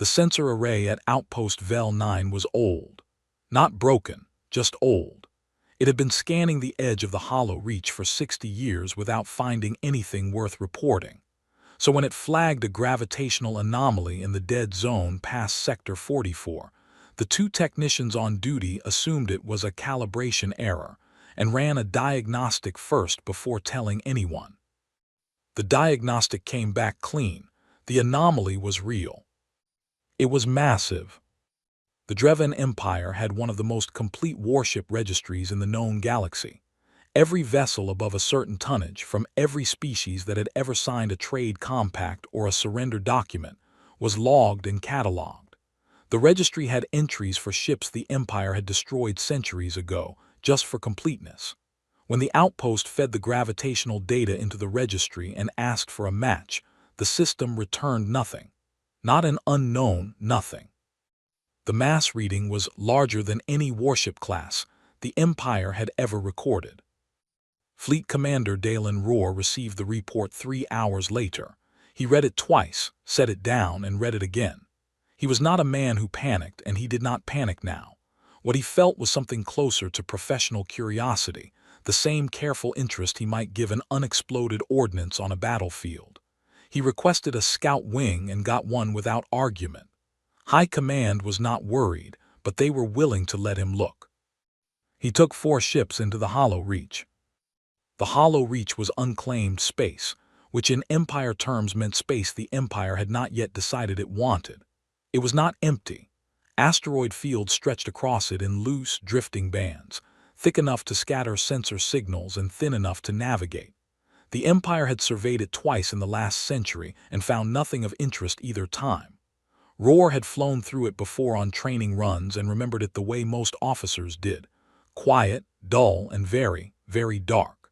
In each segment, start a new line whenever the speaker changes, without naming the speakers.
The sensor array at Outpost Vel 9 was old. Not broken, just old. It had been scanning the edge of the hollow reach for 60 years without finding anything worth reporting. So when it flagged a gravitational anomaly in the dead zone past Sector 44, the two technicians on duty assumed it was a calibration error and ran a diagnostic first before telling anyone. The diagnostic came back clean. The anomaly was real. It was massive. The Drevan Empire had one of the most complete warship registries in the known galaxy. Every vessel above a certain tonnage from every species that had ever signed a trade compact or a surrender document was logged and cataloged. The registry had entries for ships the Empire had destroyed centuries ago, just for completeness. When the outpost fed the gravitational data into the registry and asked for a match, the system returned nothing. Not an unknown nothing. The mass reading was larger than any warship class the Empire had ever recorded. Fleet Commander Dalen Rohr received the report 3 hours later. He read it twice, set it down, and read it again. He was not a man who panicked, and he did not panic now. What he felt was something closer to professional curiosity, the same careful interest he might give an unexploded ordnance on a battlefield. He requested a scout wing and got one without argument. High Command was not worried, but they were willing to let him look. He took 4 ships into the Hollow Reach. The Hollow Reach was unclaimed space, which in Empire terms meant space the Empire had not yet decided it wanted. It was not empty. Asteroid fields stretched across it in loose, drifting bands, thick enough to scatter sensor signals and thin enough to navigate. The Empire had surveyed it twice in the last century and found nothing of interest either time. Rohr had flown through it before on training runs and remembered it the way most officers did. Quiet, dull, and very, very dark.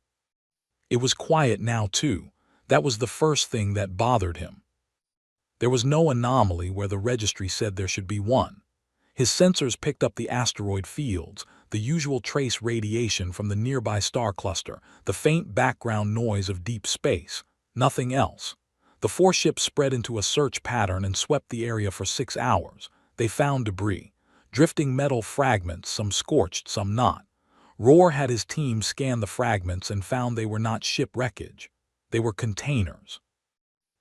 It was quiet now, too. That was the first thing that bothered him. There was no anomaly where the registry said there should be one. His sensors picked up the asteroid fields, the usual trace radiation from the nearby star cluster, the faint background noise of deep space, nothing else. The 4 ships spread into a search pattern and swept the area for 6 hours. They found debris, drifting metal fragments, some scorched, some not. Rohr had his team scan the fragments and found they were not ship wreckage. They were containers.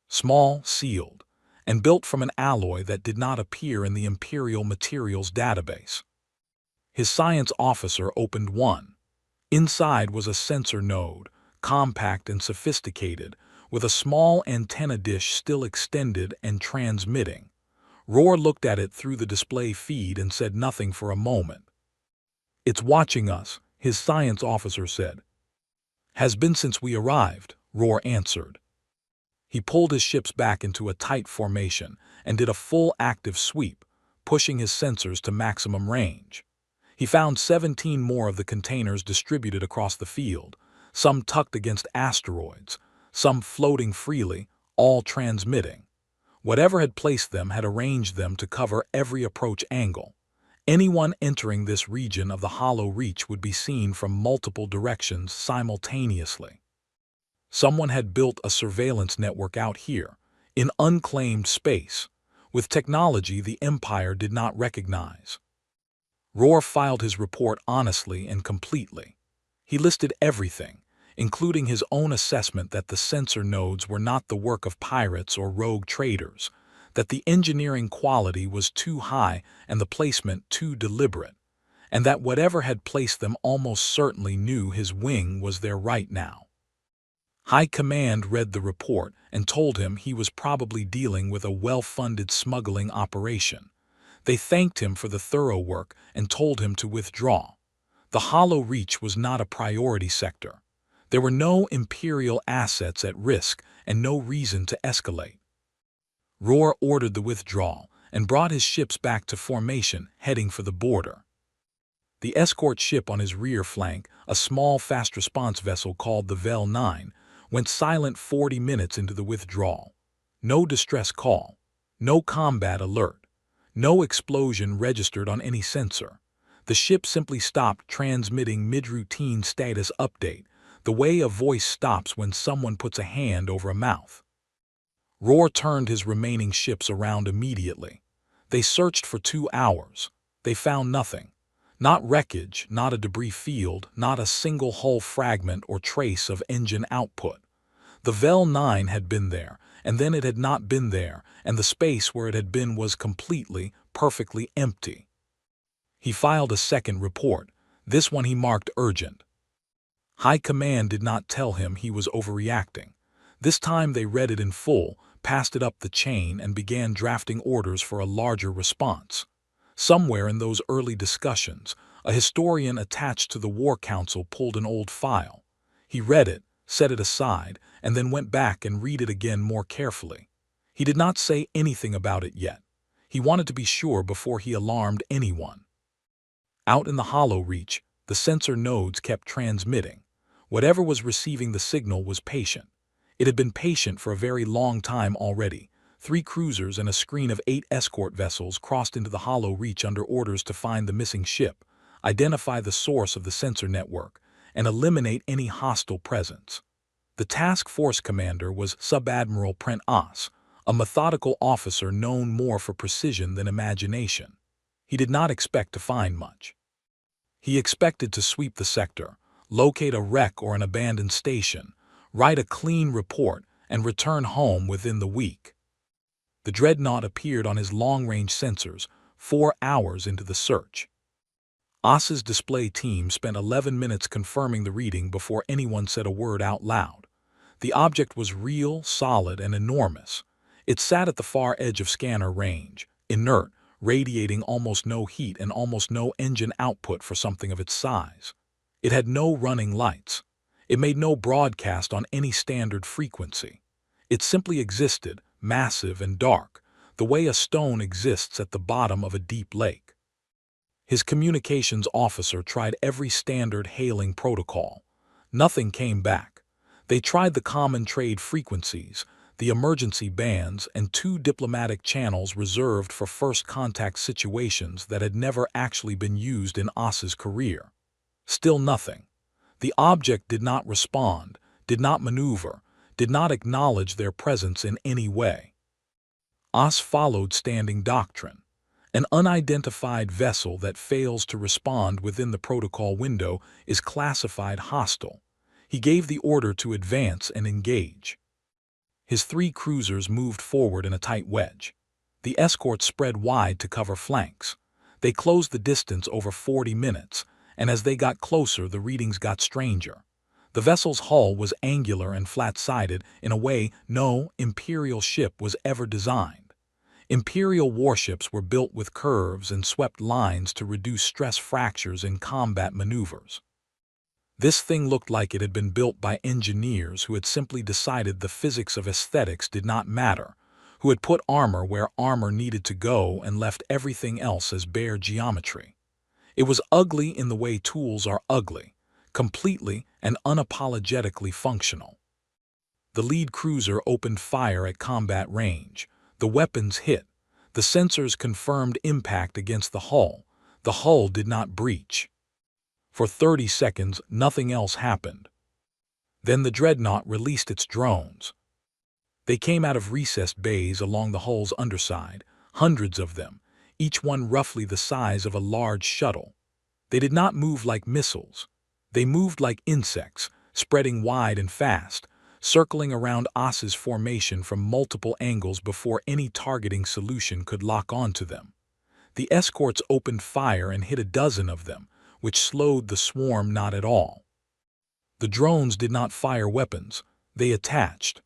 Small, sealed, and built from an alloy that did not appear in the Imperial Materials database. His science officer opened one. Inside was a sensor node, compact and sophisticated, with a small antenna dish still extended and transmitting. Rohr looked at it through the display feed and said nothing for a moment. "It's watching us," his science officer said. "Has been since we arrived," Rohr answered. He pulled his ships back into a tight formation and did a full active sweep, pushing his sensors to maximum range. He found 17 more of the containers distributed across the field, some tucked against asteroids, some floating freely, all transmitting. Whatever had placed them had arranged them to cover every approach angle. Anyone entering this region of the Hollow Reach would be seen from multiple directions simultaneously. Someone had built a surveillance network out here, in unclaimed space, with technology the Empire did not recognize. Rohr filed his report honestly and completely. He listed everything, including his own assessment that the sensor nodes were not the work of pirates or rogue traders, that the engineering quality was too high and the placement too deliberate, and that whatever had placed them almost certainly knew his wing was there right now. High Command read the report and told him he was probably dealing with a well-funded smuggling operation. They thanked him for the thorough work and told him to withdraw. The Hollow Reach was not a priority sector. There were no Imperial assets at risk and no reason to escalate. Rohr ordered the withdrawal and brought his ships back to formation, heading for the border. The escort ship on his rear flank, a small fast-response vessel called the Vel 9, went silent 40 minutes into the withdrawal. No distress call, no combat alert, no explosion registered on any sensor. The ship simply stopped transmitting mid-routine status update, the way a voice stops when someone puts a hand over a mouth. Rohr turned his remaining ships around immediately. They searched for 2 hours. They found nothing. Not wreckage, not a debris field, not a single hull fragment or trace of engine output. The Vel 9 had been there, and then it had not been there, and the space where it had been was completely, perfectly empty. He filed a second report. This one he marked urgent. High Command did not tell him he was overreacting. This time they read it in full, passed it up the chain, and began drafting orders for a larger response. Somewhere in those early discussions, a historian attached to the War Council pulled an old file. He read it, set it aside, and then went back and read it again more carefully. He did not say anything about it yet. He wanted to be sure before he alarmed anyone. Out in the hollow reach, the sensor nodes kept transmitting. Whatever was receiving the signal was patient. It had been patient for a very long time already. 3 cruisers and a screen of 8 escort vessels crossed into the hollow reach under orders to find the missing ship, identify the source of the sensor network, and eliminate any hostile presence. The task force commander was Sub-Admiral Brent Oss, a methodical officer known more for precision than imagination. He did not expect to find much. He expected to sweep the sector, locate a wreck or an abandoned station, write a clean report, and return home within the week. The Dreadnought appeared on his long-range sensors 4 hours into the search. Oss's display team spent 11 minutes confirming the reading before anyone said a word out loud. The object was real, solid, and enormous. It sat at the far edge of scanner range, inert, radiating almost no heat and almost no engine output for something of its size. It had no running lights. It made no broadcast on any standard frequency. It simply existed, massive and dark, the way a stone exists at the bottom of a deep lake. His communications officer tried every standard hailing protocol. Nothing came back. They tried the common trade frequencies, the emergency bands, and 2 diplomatic channels reserved for first contact situations that had never actually been used in Oss's career. Still nothing. The object did not respond, did not maneuver, did not acknowledge their presence in any way. Oss followed standing doctrine. An unidentified vessel that fails to respond within the protocol window is classified hostile. He gave the order to advance and engage. His 3 cruisers moved forward in a tight wedge. The escorts spread wide to cover flanks. They closed the distance over 40 minutes, and as they got closer, the readings got stranger. The vessel's hull was angular and flat-sided in a way no Imperial ship was ever designed. Imperial warships were built with curves and swept lines to reduce stress fractures in combat maneuvers. This thing looked like it had been built by engineers who had simply decided the physics of aesthetics did not matter, who had put armor where armor needed to go and left everything else as bare geometry. It was ugly in the way tools are ugly, completely and unapologetically functional. The lead cruiser opened fire at combat range. The weapons hit. The sensors confirmed impact against the hull. The hull did not breach. For 30 seconds, nothing else happened. Then the Dreadnought released its drones. They came out of recessed bays along the hull's underside, hundreds of them, each one roughly the size of a large shuttle. They did not move like missiles. They moved like insects, spreading wide and fast, circling around Oss's formation from multiple angles before any targeting solution could lock onto them. The escorts opened fire and hit a dozen of them, which slowed the swarm not at all. The drones did not fire weapons. They attached.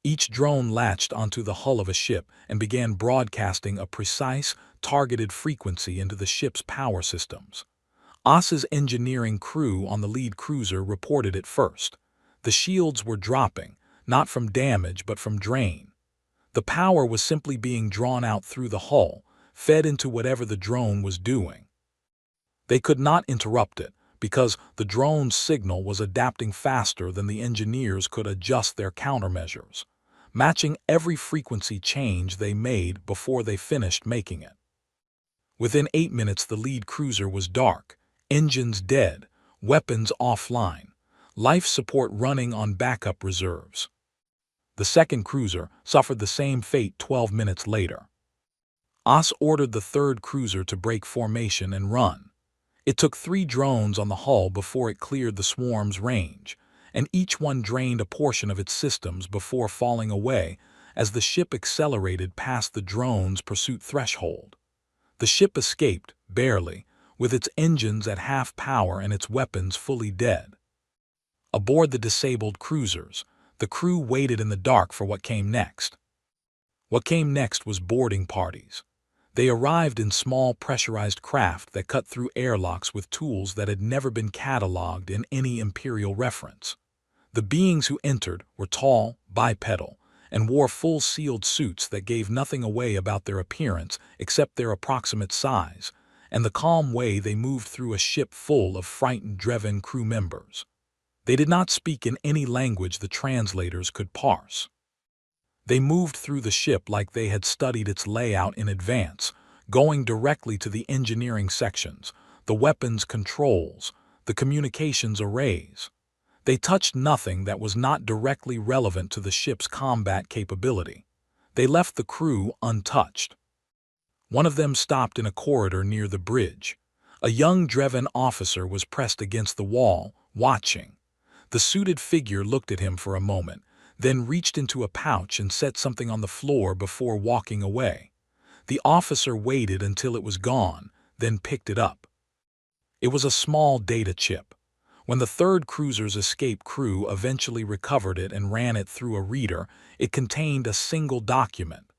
Each drone latched onto the hull of a ship and began broadcasting a precise, targeted frequency into the ship's power systems. Oss's engineering crew on the lead cruiser reported it first. The shields were dropping, not from damage but from drain. The power was simply being drawn out through the hull, fed into whatever the drone was doing. They could not interrupt it, because the drone's signal was adapting faster than the engineers could adjust their countermeasures, matching every frequency change they made before they finished making it. Within 8 minutes the lead cruiser was dark, engines dead, weapons offline, life support running on backup reserves. The second cruiser suffered the same fate 12 minutes later. Oss ordered the third cruiser to break formation and run. It took 3 drones on the hull before it cleared the swarm's range, and each one drained a portion of its systems before falling away as the ship accelerated past the drone's pursuit threshold. The ship escaped, barely, with its engines at half power and its weapons fully dead. Aboard the disabled cruisers, the crew waited in the dark for what came next. What came next was boarding parties. They arrived in small pressurized craft that cut through airlocks with tools that had never been catalogued in any imperial reference. The beings who entered were tall, bipedal, and wore full sealed suits that gave nothing away about their appearance except their approximate size, and the calm way they moved through a ship full of frightened Dreven crew members. They did not speak in any language the translators could parse. They moved through the ship like they had studied its layout in advance, going directly to the engineering sections, the weapons controls, the communications arrays. They touched nothing that was not directly relevant to the ship's combat capability. They left the crew untouched. One of them stopped in a corridor near the bridge. A young Dreven officer was pressed against the wall, watching. The suited figure looked at him for a moment, then reached into a pouch and set something on the floor before walking away. The officer waited until it was gone, then picked it up. It was a small data chip. When the third cruiser's escape crew eventually recovered it and ran it through a reader, it contained a single document.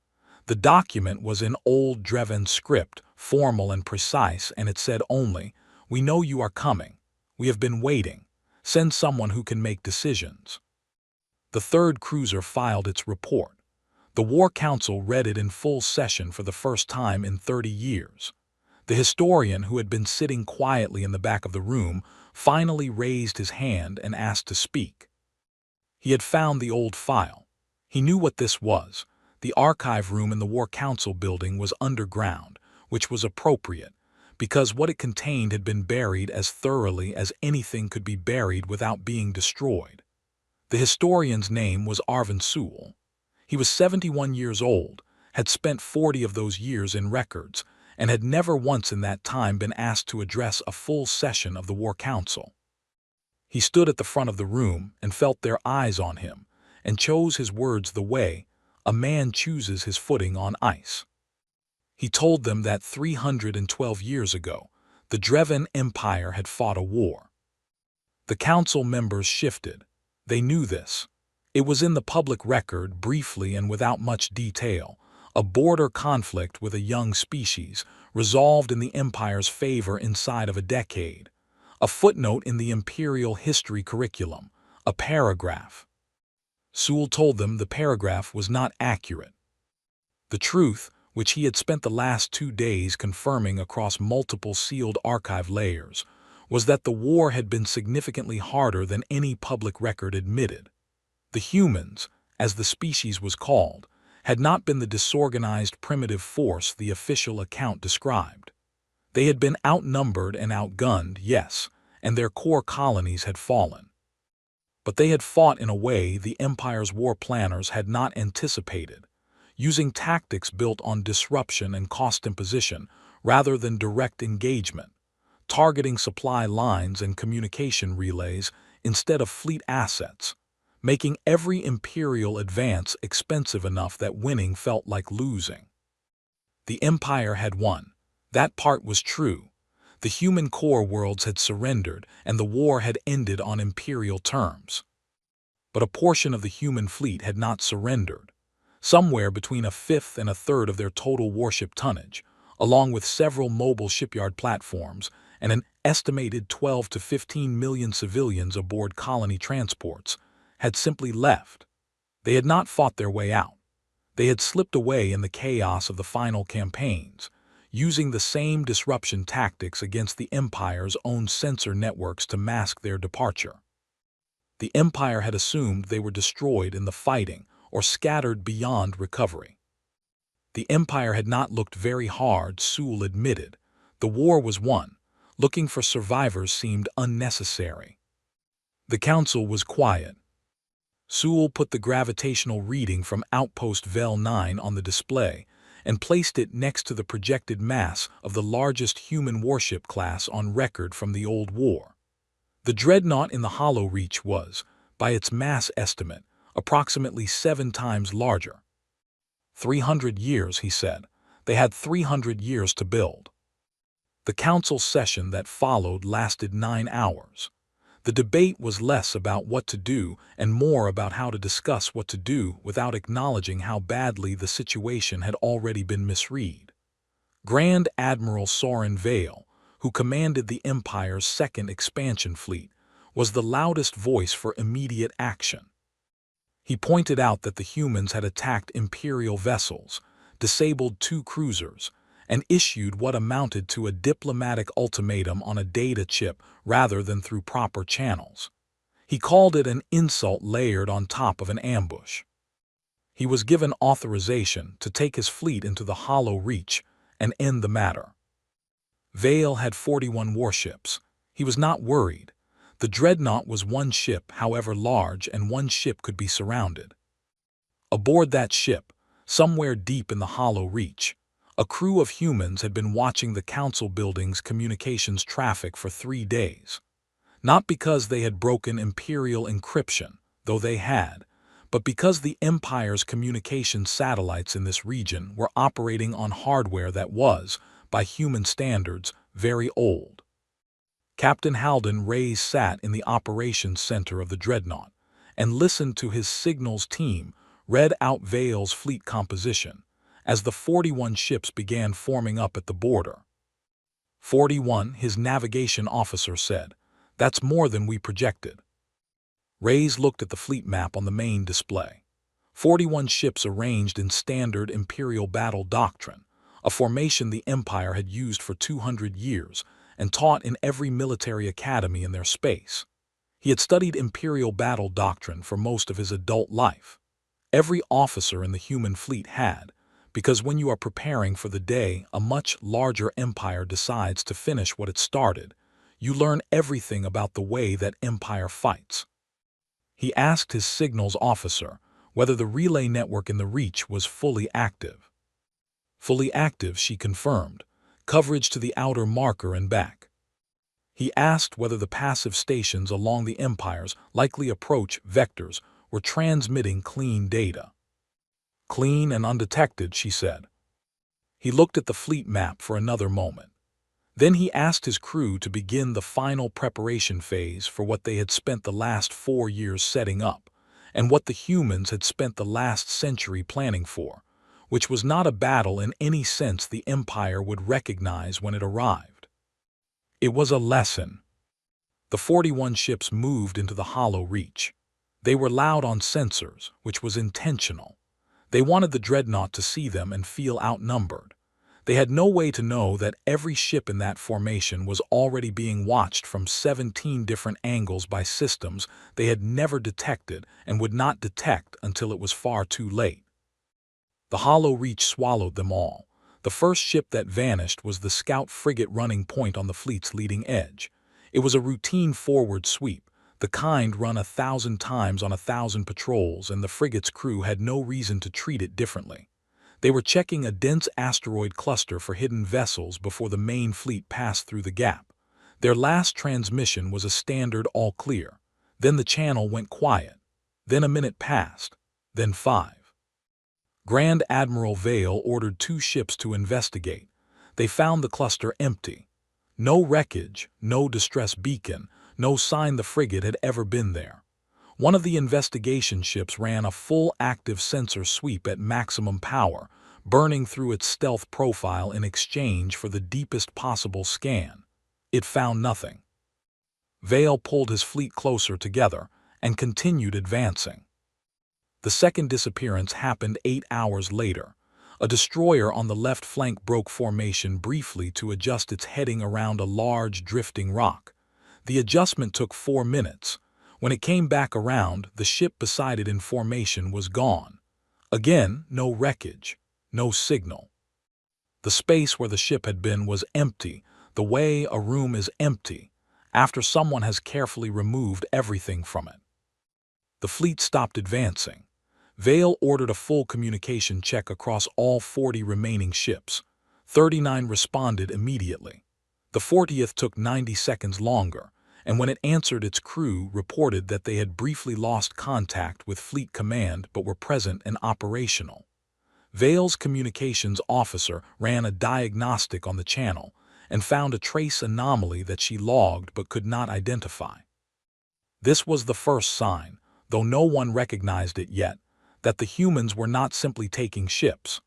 The document was in old Dreven script, formal and precise, and it said only, "We know you are coming. We have been waiting. Send someone who can make decisions." The third cruiser filed its report. The War Council read it in full session for the first time in 30 years. The historian, who had been sitting quietly in the back of the room, finally raised his hand and asked to speak. He had found the old file. He knew what this was. The archive room in the War Council building was underground, which was appropriate, because what it contained had been buried as thoroughly as anything could be buried without being destroyed. The historian's name was Arvin Sewell. He was 71 years old, had spent 40 of those years in records, and had never once in that time been asked to address a full session of the War Council. He stood at the front of the room and felt their eyes on him, and chose his words the way a man chooses his footing on ice. He told them that 312 years ago, the Dreven Empire had fought a war. The council members shifted. They knew this. It was in the public record, briefly and without much detail, a border conflict with a young species, resolved in the Empire's favor inside of a decade. A footnote in the Imperial history curriculum, a paragraph. Sewell told them the paragraph was not accurate. The truth, which he had spent the last 2 days confirming across multiple sealed archive layers, was that the war had been significantly harder than any public record admitted. The humans, as the species was called, had not been the disorganized primitive force the official account described. They had been outnumbered and outgunned, yes, and their core colonies had fallen. But they had fought in a way the Empire's war planners had not anticipated, using tactics built on disruption and cost imposition rather than direct engagement, targeting supply lines and communication relays instead of fleet assets, making every Imperial advance expensive enough that winning felt like losing. The Empire had won. That part was true. The human core worlds had surrendered, and the war had ended on Imperial terms. But a portion of the human fleet had not surrendered. Somewhere between 1/5 and 1/3 of their total warship tonnage, along with several mobile shipyard platforms and an estimated 12 to 15 million civilians aboard colony transports, had simply left. They had not fought their way out. They had slipped away in the chaos of the final campaigns, using the same disruption tactics against the Empire's own sensor networks to mask their departure. The Empire had assumed they were destroyed in the fighting or scattered beyond recovery. The Empire had not looked very hard, Sewell admitted. The war was won. Looking for survivors seemed unnecessary. The council was quiet. Sewell put the gravitational reading from Outpost Vel 9 on the display and placed it next to the projected mass of the largest human warship class on record from the Old War. The Dreadnought in the Hollow Reach was, by its mass estimate, approximately 7 times larger. 300 years, he said. They had 300 years to build. The council session that followed lasted 9 hours. The debate was less about what to do and more about how to discuss what to do without acknowledging how badly the situation had already been misread. Grand Admiral Soren Vale, who commanded the Empire's second expansion fleet, was the loudest voice for immediate action. He pointed out that the humans had attacked Imperial vessels, disabled 2 cruisers, and issued what amounted to a diplomatic ultimatum on a data chip rather than through proper channels. He called it an insult layered on top of an ambush. He was given authorization to take his fleet into the Hollow Reach and end the matter. Vale had 41 warships. He was not worried. The Dreadnought was 1 ship, however large, and 1 ship could be surrounded. Aboard that ship, somewhere deep in the Hollow Reach, a crew of humans had been watching the council building's communications traffic for 3 days. Not because they had broken Imperial encryption, though they had, but because the Empire's communication satellites in this region were operating on hardware that was, by human standards, very old. Captain Halden Reyes sat in the operations center of the Dreadnought and listened to his signals team read out Vale's fleet composition as the 41 ships began forming up at the border. 41, his navigation officer said. That's more than we projected. Reyes looked at the fleet map on the main display. 41 ships arranged in standard Imperial battle doctrine, a formation the Empire had used for 200 years and taught in every military academy in their space. He had studied Imperial battle doctrine for most of his adult life. Every officer in the human fleet had, because when you are preparing for the day a much larger empire decides to finish what it started, you learn everything about the way that empire fights. He asked his signals officer whether the relay network in the Reach was fully active. Fully active, she confirmed, coverage to the outer marker and back. He asked whether the passive stations along the Empire's likely approach vectors were transmitting clean data. Clean and undetected, she said. He looked at the fleet map for another moment. Then he asked his crew to begin the final preparation phase for what they had spent the last 4 years setting up, and what the humans had spent the last century planning for, which was not a battle in any sense the Empire would recognize when it arrived. It was a lesson. The 41 ships moved into the Hollow Reach. They were loud on sensors, which was intentional. They wanted the Dreadnought to see them and feel outnumbered. They had no way to know that every ship in that formation was already being watched from 17 different angles by systems they had never detected and would not detect until it was far too late. The Hollow Reach swallowed them all. The first ship that vanished was the scout frigate running point on the fleet's leading edge. It was a routine forward sweep, the kind run 1,000 times on 1,000 patrols, and the frigate's crew had no reason to treat it differently. They were checking a dense asteroid cluster for hidden vessels before the main fleet passed through the gap. Their last transmission was a standard all clear. Then the channel went quiet. Then a minute passed. Then 5. Grand Admiral Vale ordered 2 ships to investigate. They found the cluster empty. No wreckage, no distress beacon, no sign the frigate had ever been there. One of the investigation ships ran a full active sensor sweep at maximum power, burning through its stealth profile in exchange for the deepest possible scan. It found nothing. Vale pulled his fleet closer together and continued advancing. The second disappearance happened 8 hours later. A destroyer on the left flank broke formation briefly to adjust its heading around a large drifting rock. The adjustment took 4 minutes. When it came back around, the ship beside it in formation was gone. Again, no wreckage, no signal. The space where the ship had been was empty, the way a room is empty, after someone has carefully removed everything from it. The fleet stopped advancing. Vale ordered a full communication check across all 40 remaining ships. 39 responded immediately. The 40th took 90 seconds longer, and when it answered, its crew reported that they had briefly lost contact with Fleet Command but were present and operational. Vale's communications officer ran a diagnostic on the channel and found a trace anomaly that she logged but could not identify. This was the first sign, though no one recognized it yet, that the humans were not simply taking ships.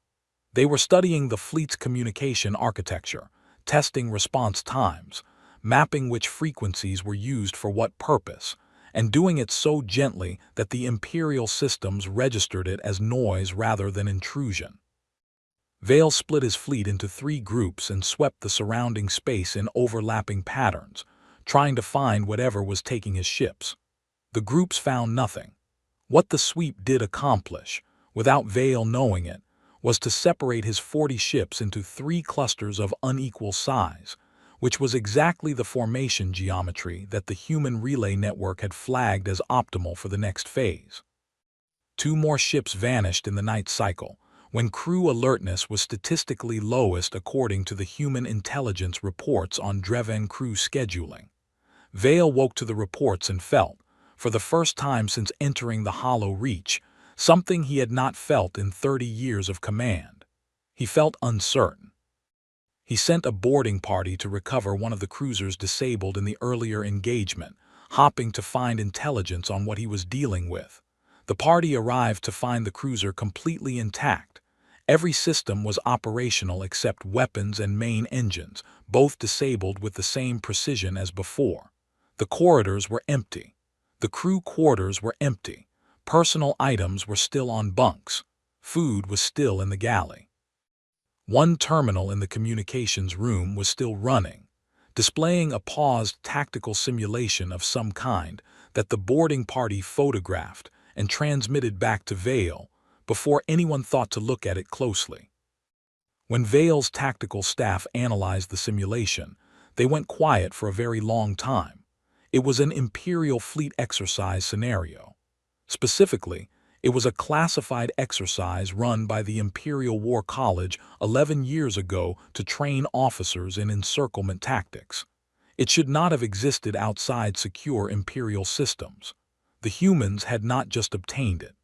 They were studying the fleet's communication architecture, testing response times, mapping which frequencies were used for what purpose, and doing it so gently that the Imperial systems registered it as noise rather than intrusion. Vale split his fleet into 3 groups and swept the surrounding space in overlapping patterns, trying to find whatever was taking his ships. The groups found nothing. What the sweep did accomplish, without Vale knowing it, was to separate his 40 ships into 3 clusters of unequal size, which was exactly the formation geometry that the human relay network had flagged as optimal for the next phase. 2 more ships vanished in the night cycle, when crew alertness was statistically lowest according to the human intelligence reports on Dreven crew scheduling. Vale woke to the reports and felt, for the first time since entering the Hollow Reach, something he had not felt in 30 years of command. He felt uncertain. He sent a boarding party to recover one of the cruisers disabled in the earlier engagement, hoping to find intelligence on what he was dealing with. The party arrived to find the cruiser completely intact. Every system was operational except weapons and main engines, both disabled with the same precision as before. The corridors were empty. The crew quarters were empty. Personal items were still on bunks. Food was still in the galley. One terminal in the communications room was still running, displaying a paused tactical simulation of some kind that the boarding party photographed and transmitted back to Vale before anyone thought to look at it closely. When Vale's tactical staff analyzed the simulation, they went quiet for a very long time. It was an Imperial fleet exercise scenario. Specifically, it was a classified exercise run by the Imperial War College 11 years ago to train officers in encirclement tactics. It should not have existed outside secure Imperial systems. The humans had not just obtained it.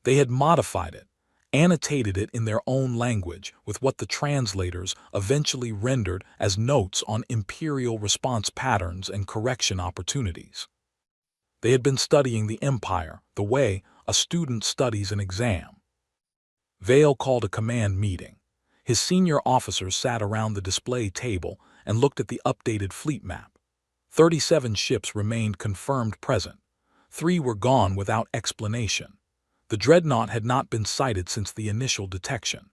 They had modified it, annotated it in their own language with what the translators eventually rendered as notes on Imperial response patterns and correction opportunities. They had been studying the Empire the way a student studies an exam. Vale called a command meeting. His senior officers sat around the display table and looked at the updated fleet map. 37 ships remained confirmed present. 3 were gone without explanation. The Dreadnought had not been sighted since the initial detection.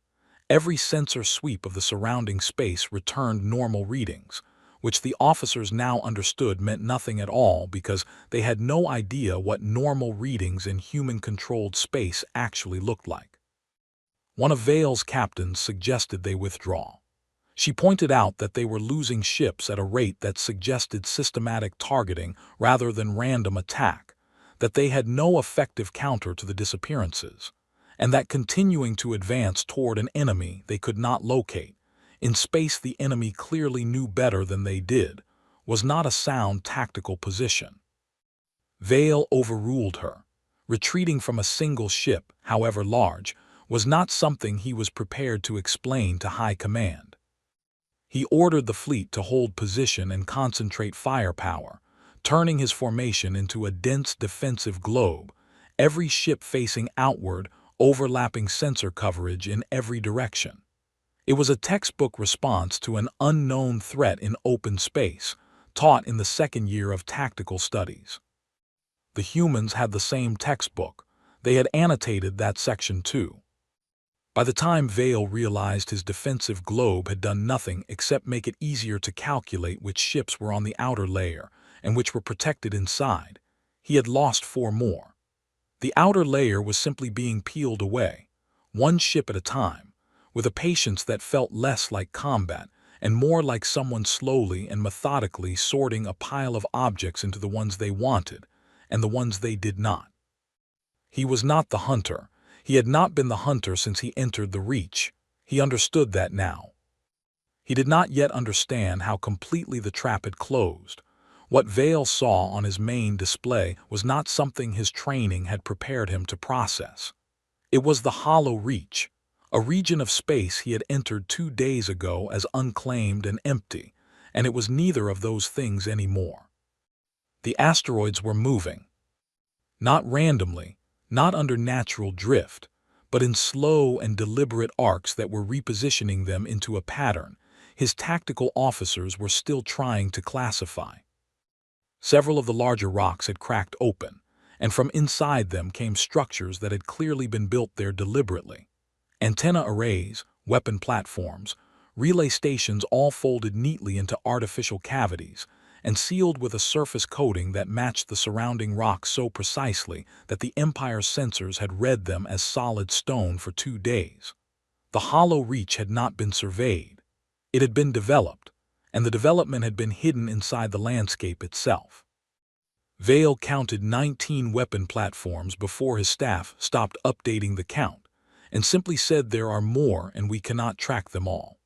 Every sensor sweep of the surrounding space returned normal readings, which the officers now understood meant nothing at all because they had no idea what normal readings in human-controlled space actually looked like. One of Vale's captains suggested they withdraw. She pointed out that they were losing ships at a rate that suggested systematic targeting rather than random attack, that they had no effective counter to the disappearances, and that continuing to advance toward an enemy they could not locate, in space the enemy clearly knew better than they did, was not a sound tactical position. Vale overruled her. Retreating from a single ship, however large, was not something he was prepared to explain to high command. He ordered the fleet to hold position and concentrate firepower, turning his formation into a dense defensive globe, every ship facing outward, overlapping sensor coverage in every direction. It was a textbook response to an unknown threat in open space, taught in the second year of tactical studies. The humans had the same textbook. They had annotated that section too. By the time Vale realized his defensive globe had done nothing except make it easier to calculate which ships were on the outer layer and which were protected inside, he had lost 4 more. The outer layer was simply being peeled away, one ship at a time, with a patience that felt less like combat and more like someone slowly and methodically sorting a pile of objects into the ones they wanted and the ones they did not. He was not the hunter. He had not been the hunter since he entered the Reach. He understood that now. He did not yet understand how completely the trap had closed. What Vale saw on his main display was not something his training had prepared him to process. It was the hollow Reach, a region of space he had entered 2 days ago as unclaimed and empty, and it was neither of those things anymore. The asteroids were moving. Not randomly, not under natural drift, but in slow and deliberate arcs that were repositioning them into a pattern his tactical officers were still trying to classify. Several of the larger rocks had cracked open, and from inside them came structures that had clearly been built there deliberately. Antenna arrays, weapon platforms, relay stations all folded neatly into artificial cavities and sealed with a surface coating that matched the surrounding rocks so precisely that the Empire's sensors had read them as solid stone for 2 days. The hollow Reach had not been surveyed. It had been developed, and the development had been hidden inside the landscape itself. Vale counted 19 weapon platforms before his staff stopped updating the count, and simply said there are more and we cannot track them all.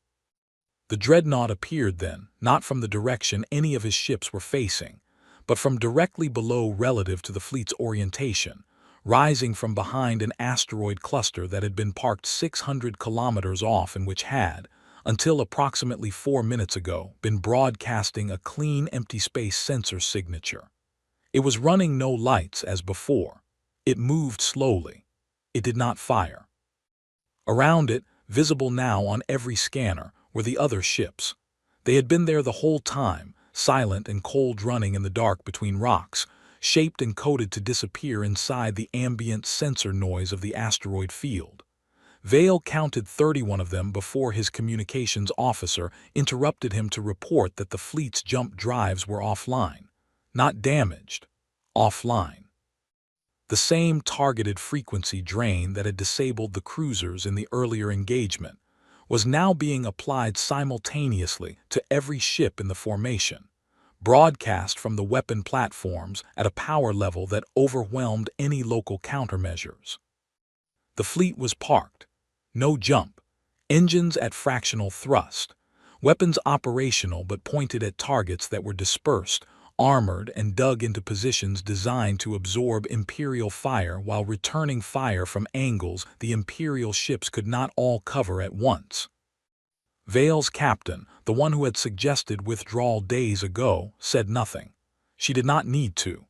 The Dreadnought appeared then, not from the direction any of his ships were facing, but from directly below relative to the fleet's orientation, rising from behind an asteroid cluster that had been parked 600 kilometers off and which had, until approximately 4 minutes ago, been broadcasting a clean empty space sensor signature. It was running no lights as before. It moved slowly. It did not fire. Around it, visible now on every scanner, were the other ships. They had been there the whole time, silent and cold running in the dark between rocks, shaped and coded to disappear inside the ambient sensor noise of the asteroid field. Vale counted 31 of them before his communications officer interrupted him to report that the fleet's jump drives were offline. Not damaged. Offline. The same targeted frequency drain that had disabled the cruisers in the earlier engagement was now being applied simultaneously to every ship in the formation, broadcast from the weapon platforms at a power level that overwhelmed any local countermeasures. The fleet was parked. No jump, engines at fractional thrust, weapons operational but pointed at targets that were dispersed, armored and dug into positions designed to absorb Imperial fire while returning fire from angles the Imperial ships could not all cover at once. Vale's captain, the one who had suggested withdrawal days ago, said nothing. She did not need to.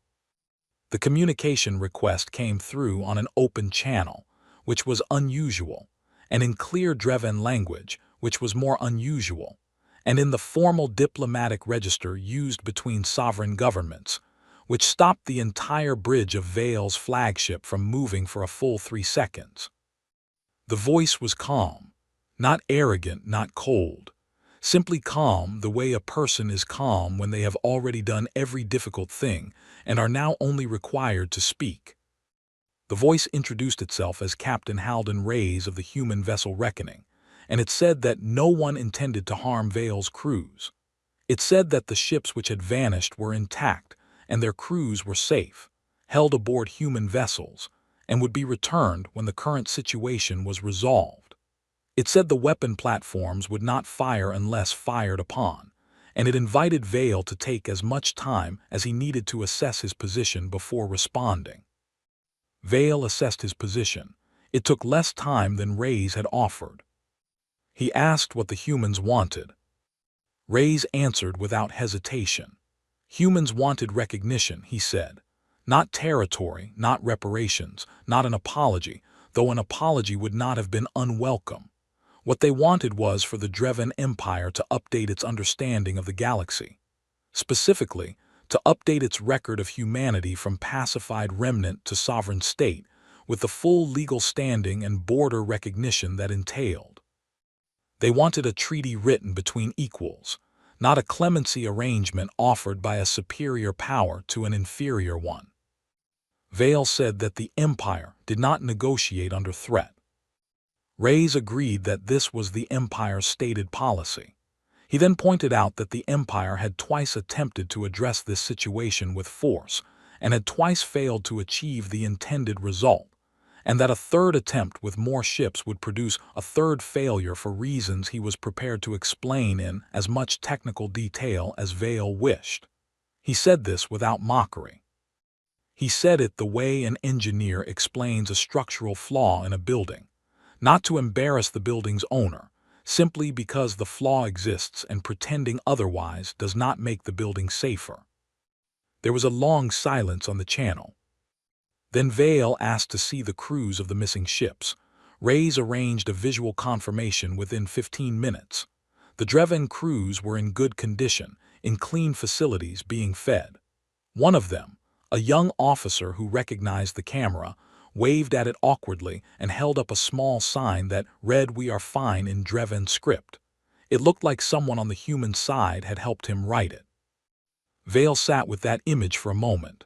The communication request came through on an open channel, which was unusual, and in clear Dreven language, which was more unusual, and in the formal diplomatic register used between sovereign governments, which stopped the entire bridge of Vale's flagship from moving for a full 3 seconds. The voice was calm, not arrogant, not cold, simply calm the way a person is calm when they have already done every difficult thing and are now only required to speak. The voice introduced itself as Captain Halden Reyes of the human vessel Reckoning, and it said that no one intended to harm Vale's crews. It said that the ships which had vanished were intact and their crews were safe, held aboard human vessels, and would be returned when the current situation was resolved. It said the weapon platforms would not fire unless fired upon, and it invited Vale to take as much time as he needed to assess his position before responding. Vale assessed his position. It took less time than Reyes had offered. He asked what the humans wanted. Reyes answered without hesitation. Humans wanted recognition, he said. Not territory, not reparations, not an apology, though an apology would not have been unwelcome. What they wanted was for the Dreven Empire to update its understanding of the galaxy. Specifically, to update its record of humanity from pacified remnant to sovereign state, with the full legal standing and border recognition that entailed. They wanted a treaty written between equals, not a clemency arrangement offered by a superior power to an inferior one. Vale said that the Empire did not negotiate under threat. Reyes agreed that this was the Empire's stated policy. He then pointed out that the Empire had twice attempted to address this situation with force, and had twice failed to achieve the intended result, and that a third attempt with more ships would produce a third failure for reasons he was prepared to explain in as much technical detail as Vale wished. He said this without mockery. He said it the way an engineer explains a structural flaw in a building, not to embarrass the building's owner, simply because the flaw exists and pretending otherwise does not make the building safer. There was a long silence on the channel. Then Vale asked to see the crews of the missing ships. Reyes arranged a visual confirmation within 15 minutes. The Dreven crews were in good condition, in clean facilities being fed. One of them, a young officer who recognized the camera, waved at it awkwardly and held up a small sign that read "We are fine" in Dreven script. It looked like someone on the human side had helped him write it. Vale sat with that image for a moment.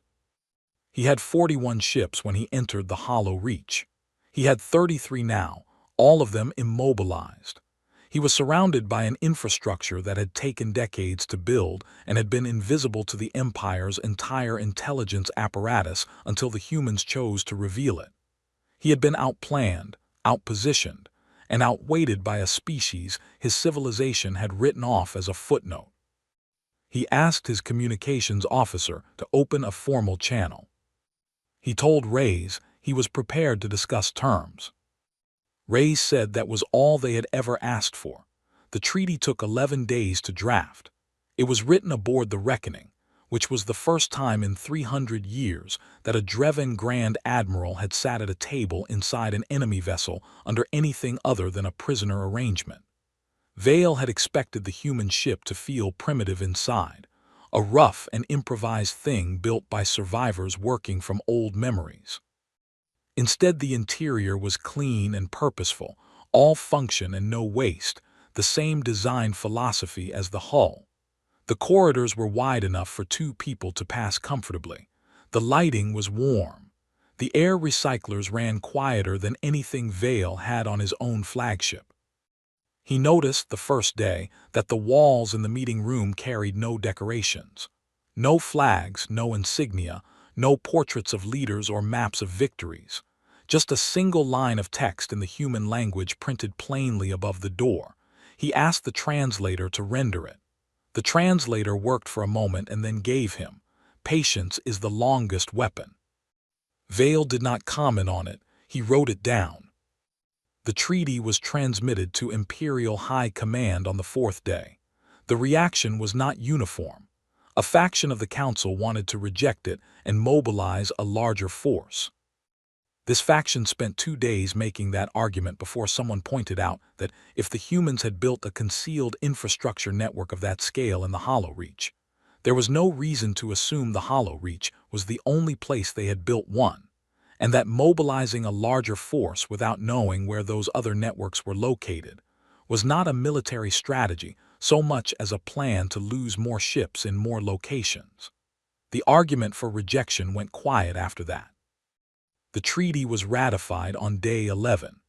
He had 41 ships when he entered the Hollow Reach. He had 33 now, all of them immobilized. He was surrounded by an infrastructure that had taken decades to build and had been invisible to the Empire's entire intelligence apparatus until the humans chose to reveal it. He had been outplanned, outpositioned, and outweighted by a species his civilization had written off as a footnote. He asked his communications officer to open a formal channel. He told Reyes he was prepared to discuss terms. Reyes said that was all they had ever asked for. The treaty took 11 days to draft. It was written aboard the Reckoning, which was the first time in 300 years that a Dreven Grand Admiral had sat at a table inside an enemy vessel under anything other than a prisoner arrangement. Vale had expected the human ship to feel primitive inside, a rough and improvised thing built by survivors working from old memories. Instead, the interior was clean and purposeful, all function and no waste, the same design philosophy as the hull. The corridors were wide enough for 2 people to pass comfortably. The lighting was warm. The air recyclers ran quieter than anything Vale had on his own flagship. He noticed the first day that the walls in the meeting room carried no decorations. No flags, no insignia, no portraits of leaders or maps of victories. Just a single line of text in the human language printed plainly above the door. He asked the translator to render it. The translator worked for a moment and then gave him, "Patience is the longest weapon." Vale did not comment on it. He wrote it down. The treaty was transmitted to Imperial High Command on the 4th day. The reaction was not uniform. A faction of the Council wanted to reject it and mobilize a larger force. This faction spent 2 days making that argument before someone pointed out that if the humans had built a concealed infrastructure network of that scale in the Hollow Reach, there was no reason to assume the Hollow Reach was the only place they had built one, and that mobilizing a larger force without knowing where those other networks were located was not a military strategy so much as a plan to lose more ships in more locations. The argument for rejection went quiet after that. The treaty was ratified on day 11.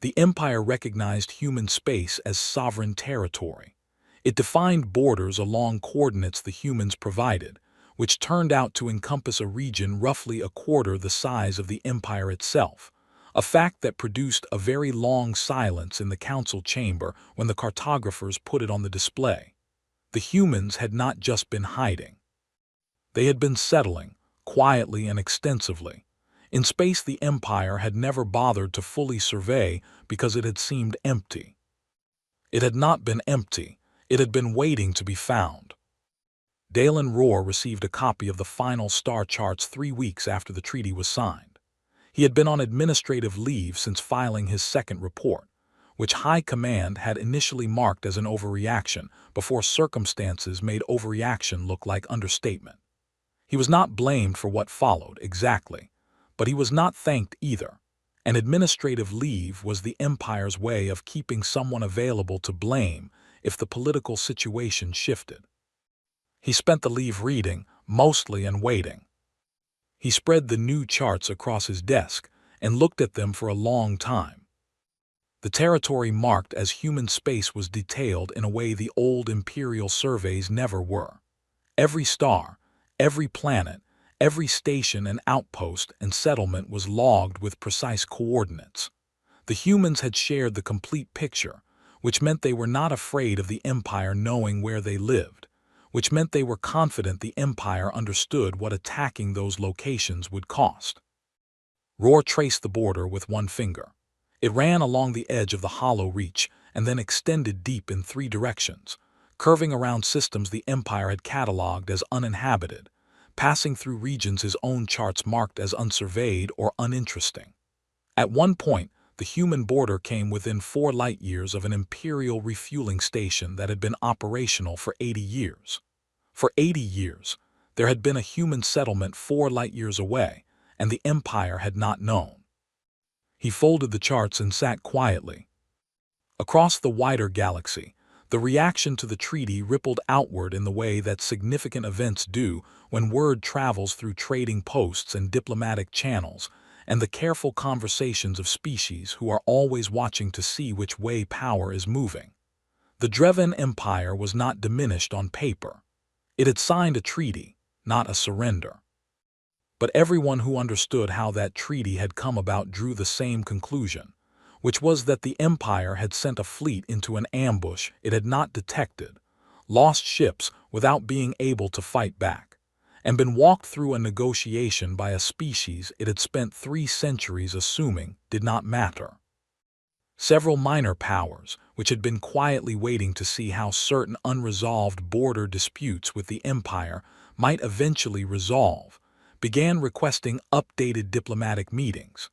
The Empire recognized human space as sovereign territory. It defined borders along coordinates the humans provided, which turned out to encompass a region roughly a quarter the size of the Empire itself, a fact that produced a very long silence in the council chamber when the cartographers put it on the display. The humans had not just been hiding. They had been settling, quietly and extensively. In space, the Empire had never bothered to fully survey because it had seemed empty. It had not been empty. It had been waiting to be found. Dalen Rohr received a copy of the final star charts 3 weeks after the treaty was signed. He had been on administrative leave since filing his second report, which High Command had initially marked as an overreaction before circumstances made overreaction look like understatement. He was not blamed for what followed, exactly, but he was not thanked either. An administrative leave was the Empire's way of keeping someone available to blame if the political situation shifted. He spent the leave reading, mostly, and waiting. He spread the new charts across his desk and looked at them for a long time. The territory marked as human space was detailed in a way the old Imperial surveys never were. Every star, every planet, Every station and outpost and settlement was logged with precise coordinates. The humans had shared the complete picture, which meant they were not afraid of the Empire knowing where they lived, which meant they were confident the Empire understood what attacking those locations would cost. Roar traced the border with one finger. It ran along the edge of the hollow reach and then extended deep in 3 directions, curving around systems the Empire had catalogued as uninhabited, passing through regions his own charts marked as unsurveyed or uninteresting. At one point, the human border came within 4 light-years of an Imperial refueling station that had been operational for 80 years. For 80 years, there had been a human settlement 4 light-years away, and the Empire had not known. He folded the charts and sat quietly. Across the wider galaxy, the reaction to the treaty rippled outward in the way that significant events do when word travels through trading posts and diplomatic channels, and the careful conversations of species who are always watching to see which way power is moving. The Dreven Empire was not diminished on paper. It had signed a treaty, not a surrender. But everyone who understood how that treaty had come about drew the same conclusion, which was that the Empire had sent a fleet into an ambush it had not detected, lost ships without being able to fight back, and been walked through a negotiation by a species it had spent 3 centuries assuming did not matter. Several minor powers, which had been quietly waiting to see how certain unresolved border disputes with the Empire might eventually resolve, began requesting updated diplomatic meetings.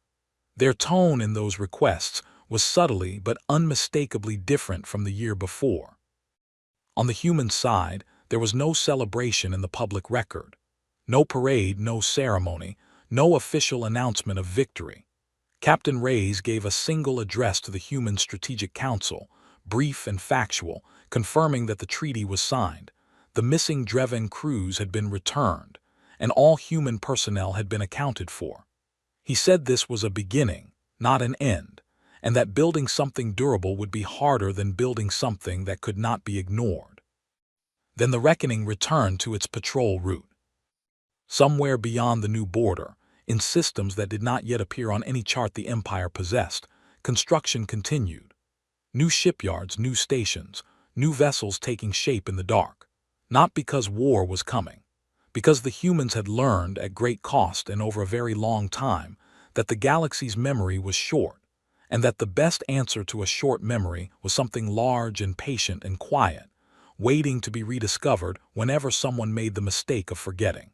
Their tone in those requests was subtly but unmistakably different from the year before. On the human side, there was no celebration in the public record. No parade, no ceremony, no official announcement of victory. Captain Reyes gave a single address to the Human Strategic Council, brief and factual, confirming that the treaty was signed, the missing Dreven crews had been returned, and all human personnel had been accounted for. He said this was a beginning, not an end, and that building something durable would be harder than building something that could not be ignored. Then the reckoning returned to its patrol route. Somewhere beyond the new border, in systems that did not yet appear on any chart the Empire possessed, construction continued. New shipyards, new stations, new vessels taking shape in the dark. Not because war was coming, because the humans had learned at great cost and over a very long time that the galaxy's memory was short, and that the best answer to a short memory was something large and patient and quiet, waiting to be rediscovered whenever someone made the mistake of forgetting.